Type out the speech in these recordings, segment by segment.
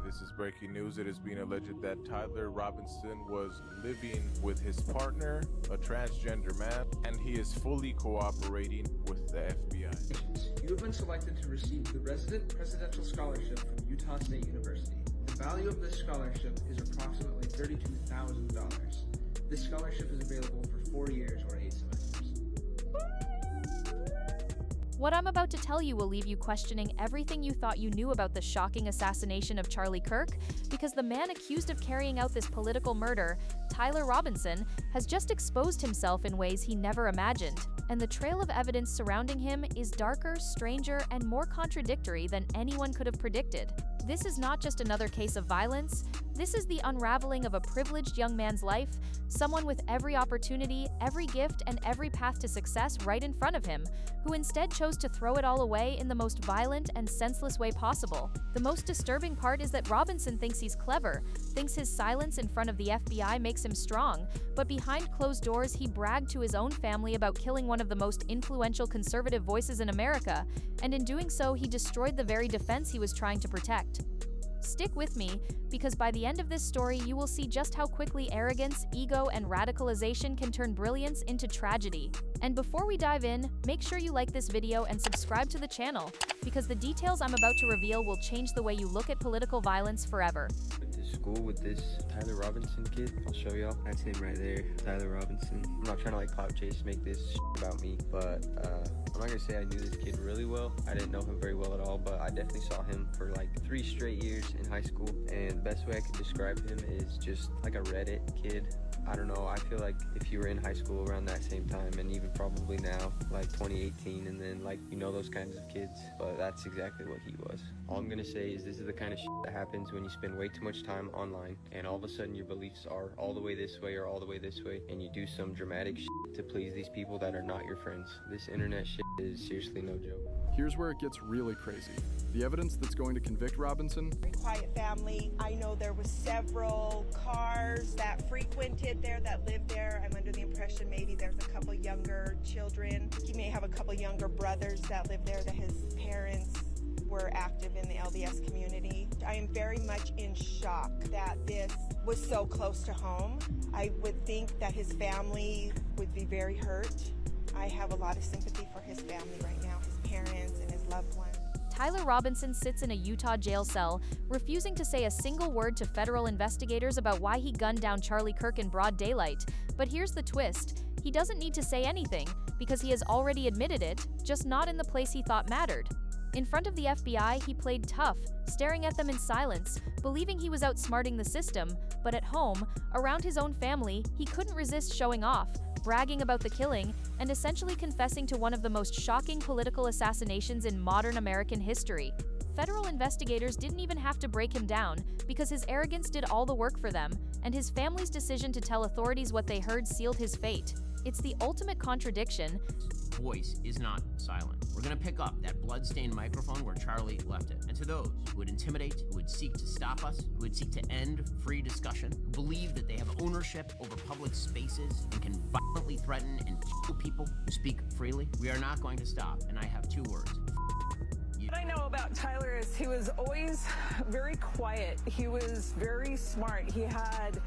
This is breaking news. It has been alleged that Tyler Robinson was living with his partner, a transgender man, and he is fully cooperating with the FBI. You have been selected to receive the Resident Presidential Scholarship from Utah State University. The value of this scholarship is approximately $32,000. This scholarship is available for 4 years or 8 semesters. What I'm about to tell you will leave you questioning everything you thought you knew about the shocking assassination of Charlie Kirk, because the man accused of carrying out this political murder, Tyler Robinson, has just exposed himself in ways he never imagined, and the trail of evidence surrounding him is darker, stranger, and more contradictory than anyone could have predicted. This is not just another case of violence. This is the unraveling of a privileged young man's life, someone with every opportunity, every gift, and every path to success right in front of him, who instead chose to throw it all away in the most violent and senseless way possible. The most disturbing part is that Robinson thinks he's clever, thinks his silence in front of the FBI makes him strong, but behind closed doors he bragged to his own family about killing one of the most influential conservative voices in America, and in doing so he destroyed the very defense he was trying to protect. Stick with me, because by the end of this story you will see just how quickly arrogance, ego, and radicalization can turn brilliance into tragedy. And before we dive in, make sure you like this video and subscribe to the channel, because the details I'm about to reveal will change the way you look at political violence forever. Went to school with this Tyler Robinson kid. I'll show y'all. That's him right there, Tyler Robinson. I'm not trying to clout chase, make this about me, but I'm not gonna say I knew this kid really well. I didn't know him very well at all, but I definitely saw him for 3 straight years in high school. And the best way I could describe him is just like a Reddit kid. I don't know, I feel like if you were in high school around that same time, and even probably now, 2018, and then those kinds of kids, but that's exactly what he was. All I'm gonna say is this is the kind of shit that happens when you spend way too much time online, and all of a sudden your beliefs are all the way this way or all the way this way, and you do some dramatic shit to please these people that are not your friends. This internet shit is seriously no joke. Here's where it gets really crazy. The evidence that's going to convict Robinson. Very quiet family. I know there was several cars that frequented there, that lived there. I'm under the impression maybe there's a couple younger children. He may have a couple younger brothers that live there, that his parents were active in the LDS community. I am very much in shock that this was so close to home. I would think that his family would be very hurt. I have a lot of sympathy for his family right now, his parents and his loved ones. Tyler Robinson sits in a Utah jail cell, refusing to say a single word to federal investigators about why he gunned down Charlie Kirk in broad daylight. But here's the twist. He doesn't need to say anything, because he has already admitted it, just not in the place he thought mattered. In front of the FBI, he played tough, staring at them in silence, believing he was outsmarting the system, but at home, around his own family, he couldn't resist showing off, bragging about the killing, and essentially confessing to one of the most shocking political assassinations in modern American history. Federal investigators didn't even have to break him down, because his arrogance did all the work for them, and his family's decision to tell authorities what they heard sealed his fate. It's the ultimate contradiction. Voice is not silent. We're going to pick up that blood-stained microphone where Charlie left it. And to those who would intimidate, who would seek to stop us, who would seek to end free discussion, who believe that they have ownership over public spaces and can violently threaten and kill people who speak freely, we are not going to stop. And I have 2 words. What I know about Tyler is he was always very quiet. He was very smart. He had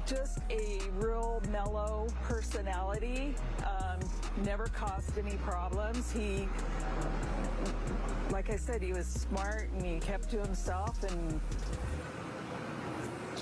just a real mellow personality, never caused any problems. He, like I said, he was smart and he kept to himself, and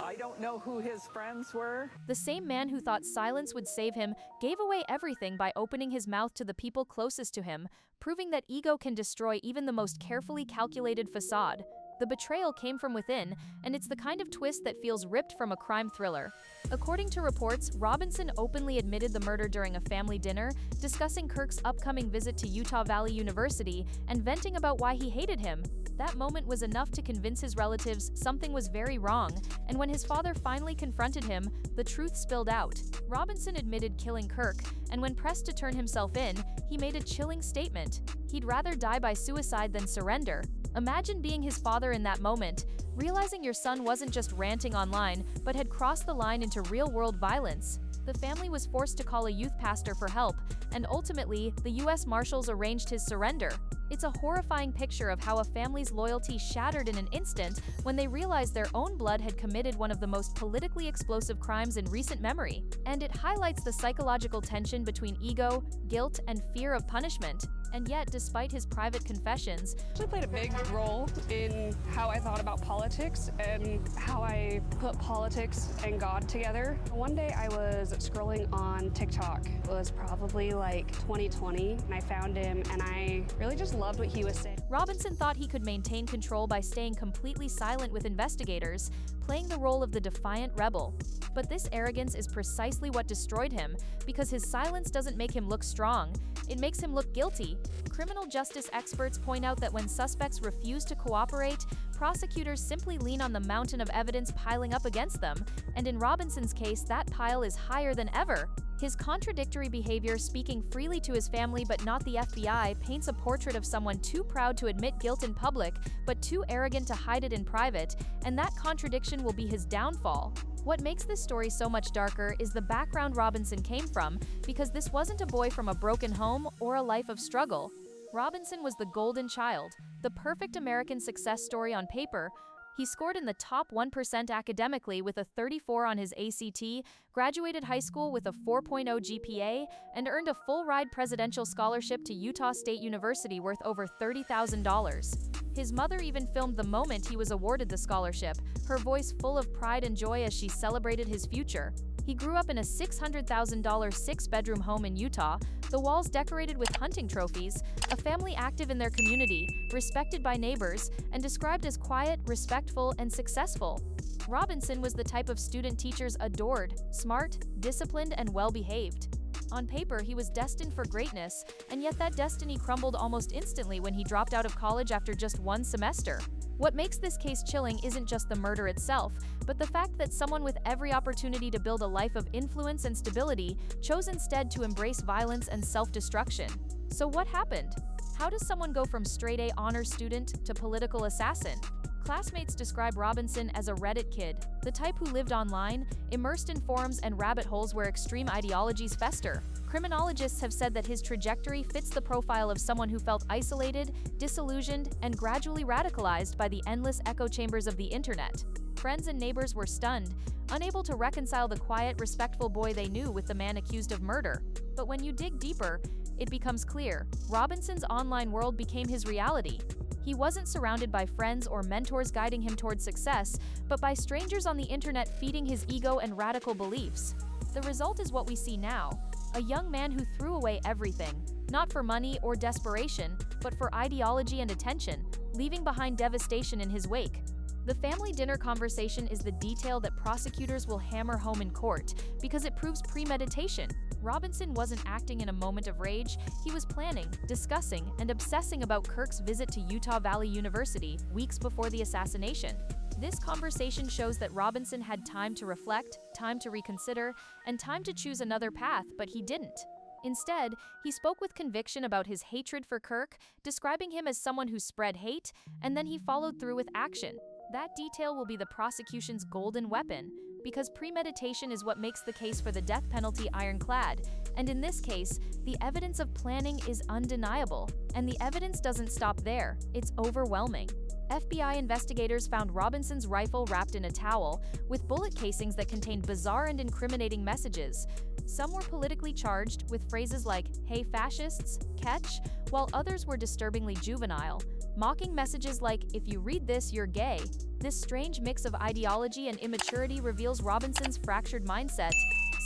I don't know who his friends were. The same man who thought silence would save him gave away everything by opening his mouth to the people closest to him, proving that ego can destroy even the most carefully calculated facade. The betrayal came from within, and it's the kind of twist that feels ripped from a crime thriller. According to reports, Robinson openly admitted the murder during a family dinner, discussing Kirk's upcoming visit to Utah Valley University and venting about why he hated him. That moment was enough to convince his relatives something was very wrong, and when his father finally confronted him, the truth spilled out. Robinson admitted killing Kirk, and when pressed to turn himself in, he made a chilling statement. He'd rather die by suicide than surrender. Imagine being his father in that moment, realizing your son wasn't just ranting online, but had crossed the line into real-world violence. The family was forced to call a youth pastor for help, and ultimately, the U.S. Marshals arranged his surrender. It's a horrifying picture of how a family's loyalty shattered in an instant when they realized their own blood had committed one of the most politically explosive crimes in recent memory. And it highlights the psychological tension between ego, guilt, and fear of punishment. And yet, despite his private confessions, Actually played a big role in how I thought about politics and how I put politics and God together. One day I was scrolling on TikTok. It was probably like 2020, and I found him, and I really just loved what he was saying. Robinson thought he could maintain control by staying completely silent with investigators, playing the role of the defiant rebel. But this arrogance is precisely what destroyed him, because his silence doesn't make him look strong, it makes him look guilty. Criminal justice experts point out that when suspects refuse to cooperate, prosecutors simply lean on the mountain of evidence piling up against them, and in Robinson's case, that pile is higher than ever. His contradictory behavior, speaking freely to his family but not the FBI, paints a portrait of someone too proud to admit guilt in public, but too arrogant to hide it in private, and that contradiction will be his downfall. What makes this story so much darker is the background Robinson came from, because this wasn't a boy from a broken home or a life of struggle. Robinson was the golden child, the perfect American success story on paper. He scored in the top 1% academically with a 34 on his ACT, graduated high school with a 4.0 GPA, and earned a full-ride presidential scholarship to Utah State University worth over $30,000. His mother even filmed the moment he was awarded the scholarship, her voice full of pride and joy as she celebrated his future. He grew up in a $600,000 six-bedroom home in Utah, the walls decorated with hunting trophies, a family active in their community, respected by neighbors, and described as quiet, respectful, and successful. Robinson was the type of student teachers adored, smart, disciplined, and well-behaved. On paper, he was destined for greatness, and yet that destiny crumbled almost instantly when he dropped out of college after just one semester. What makes this case chilling isn't just the murder itself, but the fact that someone with every opportunity to build a life of influence and stability chose instead to embrace violence and self-destruction. So what happened? How does someone go from straight-A honors student to political assassin? Classmates describe Robinson as a Reddit kid, the type who lived online, immersed in forums and rabbit holes where extreme ideologies fester. Criminologists have said that his trajectory fits the profile of someone who felt isolated, disillusioned, and gradually radicalized by the endless echo chambers of the internet. Friends and neighbors were stunned, unable to reconcile the quiet, respectful boy they knew with the man accused of murder. But when you dig deeper, it becomes clear. Robinson's online world became his reality. He wasn't surrounded by friends or mentors guiding him toward success, but by strangers on the internet feeding his ego and radical beliefs. The result is what we see now, a young man who threw away everything, not for money or desperation, but for ideology and attention, leaving behind devastation in his wake. The family dinner conversation is the detail that prosecutors will hammer home in court because it proves premeditation. Robinson wasn't acting in a moment of rage, he was planning, discussing, and obsessing about Kirk's visit to Utah Valley University weeks before the assassination. This conversation shows that Robinson had time to reflect, time to reconsider, and time to choose another path, but he didn't. Instead, he spoke with conviction about his hatred for Kirk, describing him as someone who spread hate, and then he followed through with action. That detail will be the prosecution's golden weapon, because premeditation is what makes the case for the death penalty ironclad, and in this case, the evidence of planning is undeniable. And the evidence doesn't stop there, it's overwhelming. FBI investigators found Robinson's rifle wrapped in a towel, with bullet casings that contained bizarre and incriminating messages. Some were politically charged, with phrases like, "Hey fascists," "Catch," while others were disturbingly juvenile, mocking messages like, "If you read this, you're gay." This strange mix of ideology and immaturity reveals Robinson's fractured mindset,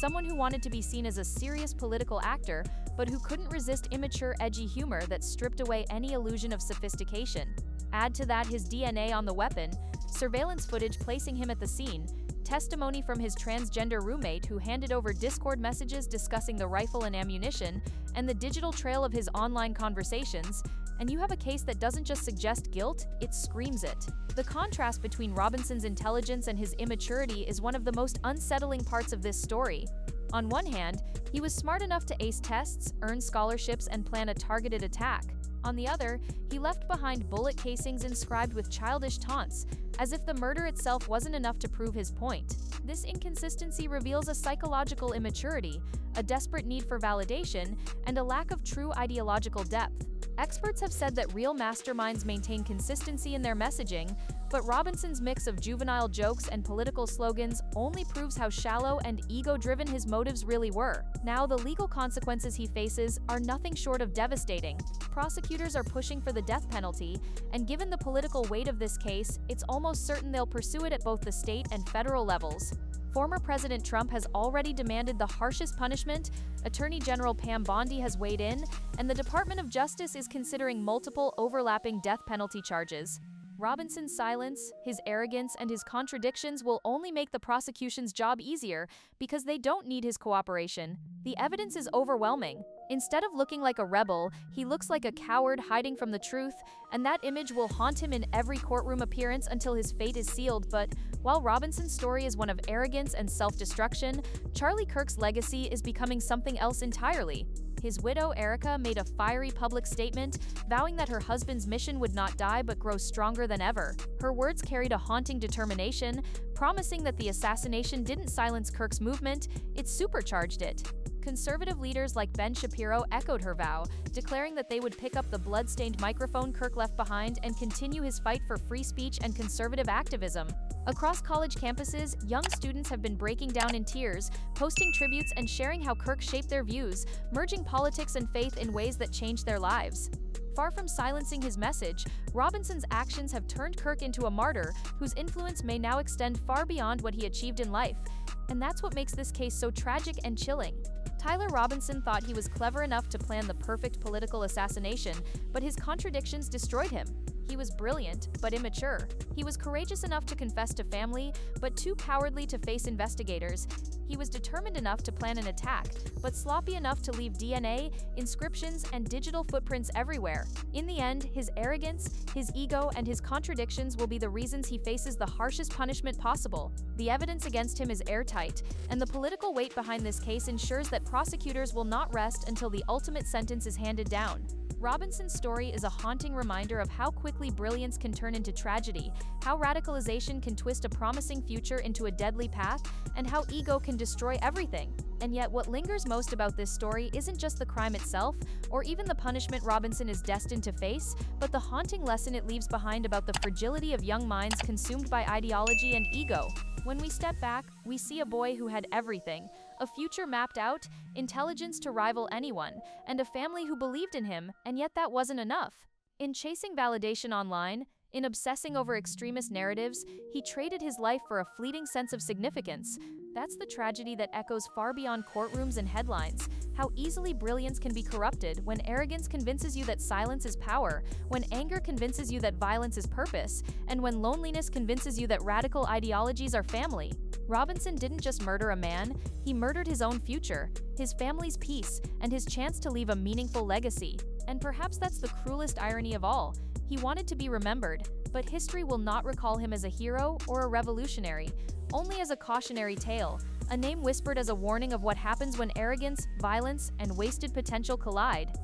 someone who wanted to be seen as a serious political actor, but who couldn't resist immature, edgy humor that stripped away any illusion of sophistication. Add to that his DNA on the weapon, surveillance footage placing him at the scene, testimony from his transgender roommate who handed over Discord messages discussing the rifle and ammunition, and the digital trail of his online conversations, and you have a case that doesn't just suggest guilt, it screams it. The contrast between Robinson's intelligence and his immaturity is one of the most unsettling parts of this story. On one hand, he was smart enough to ace tests, earn scholarships, and plan a targeted attack. On the other, he left behind bullet casings inscribed with childish taunts, as if the murder itself wasn't enough to prove his point. This inconsistency reveals a psychological immaturity, a desperate need for validation, and a lack of true ideological depth. Experts have said that real masterminds maintain consistency in their messaging, but Robinson's mix of juvenile jokes and political slogans only proves how shallow and ego-driven his motives really were. Now, the legal consequences he faces are nothing short of devastating. Prosecutors are pushing for the death penalty, and given the political weight of this case, it's almost certain they'll pursue it at both the state and federal levels. Former President Trump has already demanded the harshest punishment, Attorney General Pam Bondi has weighed in, and the Department of Justice is considering multiple overlapping death penalty charges. Robinson's silence, his arrogance, and his contradictions will only make the prosecution's job easier because they don't need his cooperation. The evidence is overwhelming. Instead of looking like a rebel, he looks like a coward hiding from the truth, and that image will haunt him in every courtroom appearance until his fate is sealed. But while Robinson's story is one of arrogance and self-destruction, Charlie Kirk's legacy is becoming something else entirely. His widow, Erica, made a fiery public statement, vowing that her husband's mission would not die but grow stronger than ever. Her words carried a haunting determination, promising that the assassination didn't silence Kirk's movement, it supercharged it. Conservative leaders like Ben Shapiro echoed her vow, declaring that they would pick up the blood-stained microphone Kirk left behind and continue his fight for free speech and conservative activism. Across college campuses, young students have been breaking down in tears, posting tributes and sharing how Kirk shaped their views, merging politics and faith in ways that changed their lives. Far from silencing his message, Robinson's actions have turned Kirk into a martyr whose influence may now extend far beyond what he achieved in life. And that's what makes this case so tragic and chilling. Tyler Robinson thought he was clever enough to plan the perfect political assassination, but his contradictions destroyed him. He was brilliant, but immature. He was courageous enough to confess to family, but too cowardly to face investigators. He was determined enough to plan an attack, but sloppy enough to leave DNA, inscriptions, and digital footprints everywhere. In the end, his arrogance, his ego, and his contradictions will be the reasons he faces the harshest punishment possible. The evidence against him is airtight, and the political weight behind this case ensures that prosecutors will not rest until the ultimate sentence is handed down. Robinson's story is a haunting reminder of how quickly brilliance can turn into tragedy, how radicalization can twist a promising future into a deadly path, and how ego can destroy everything. And yet, what lingers most about this story isn't just the crime itself, or even the punishment Robinson is destined to face, but the haunting lesson it leaves behind about the fragility of young minds consumed by ideology and ego. When we step back, we see a boy who had everything: a future mapped out, intelligence to rival anyone, and a family who believed in him, and yet that wasn't enough. In chasing validation online, in obsessing over extremist narratives, he traded his life for a fleeting sense of significance. That's the tragedy that echoes far beyond courtrooms and headlines. How easily brilliance can be corrupted when arrogance convinces you that silence is power, when anger convinces you that violence is purpose, and when loneliness convinces you that radical ideologies are family. Robinson didn't just murder a man, he murdered his own future, his family's peace, and his chance to leave a meaningful legacy. And perhaps that's the cruelest irony of all. He wanted to be remembered, but history will not recall him as a hero or a revolutionary, only as a cautionary tale, a name whispered as a warning of what happens when arrogance, violence, and wasted potential collide.